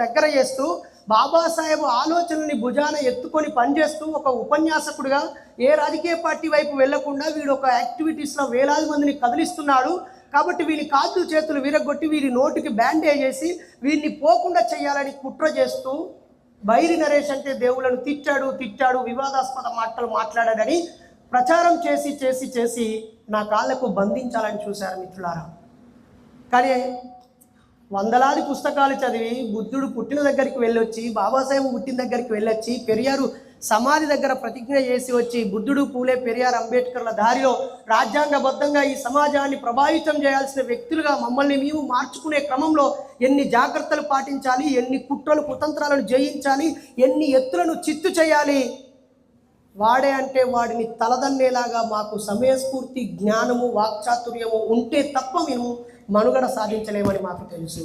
దగ్గర చేస్తూ బాబాసాహెబ్ ఆలోచనని భుజాన ఎత్తుకొని పనిచేస్తూ ఒక ఉపన్యాసకుడిగా ఏ రాజకీయ పార్టీ వైపు వెళ్లకుండా వీడు ఒక యాక్టివిటీస్లో వేలాది మందిని కదిలిస్తున్నాడు. కాబట్టి వీని కాళ్ళు చేతులు విరగొట్టి వీరి నోటికి బ్యాండేజ్ చేసి వీరిని పోకుండా చేయాలని కుట్ర చేస్తూ బైరి నరేష్ అంటే దేవుళ్ళను తిట్టాడు వివాదాస్పద మాటలు మాట్లాడాడని ప్రచారం చేసి చేసి చేసి నా కాళ్ళకు బంధించాలని చూశారు మిత్రులారా. కానీ వందలాది పుస్తకాలు చదివి బుద్ధుడు పుట్టిన దగ్గరికి వెళ్ళొచ్చి, బాబాసాహెబ్ పుట్టిన దగ్గరికి వెళ్ళొచ్చి, పెరియారు సమాధి దగ్గర ప్రతిజ్ఞ చేసి వచ్చి, బుద్ధుడు, పూలే, పెరియార్, అంబేద్కర్ల దారిలో రాజ్యాంగబద్ధంగా ఈ సమాజాన్ని ప్రభావితం చేయాల్సిన వ్యక్తులుగా మమ్మల్ని మేము మార్చుకునే క్రమంలో ఎన్ని జాగ్రత్తలు పాటించాలి, ఎన్ని కుట్రలు కుతంత్రాలను జయించాలి, ఎన్ని ఎత్తులను చిత్తు చేయాలి, వాడే అంటే వాడిని తలదన్నేలాగా మాకు సమయస్ఫూర్తి, జ్ఞానము, వాక్చాతుర్యము ఉంటే తప్ప మేము మనుగడ సాధించలేమని మాకు తెలుసు.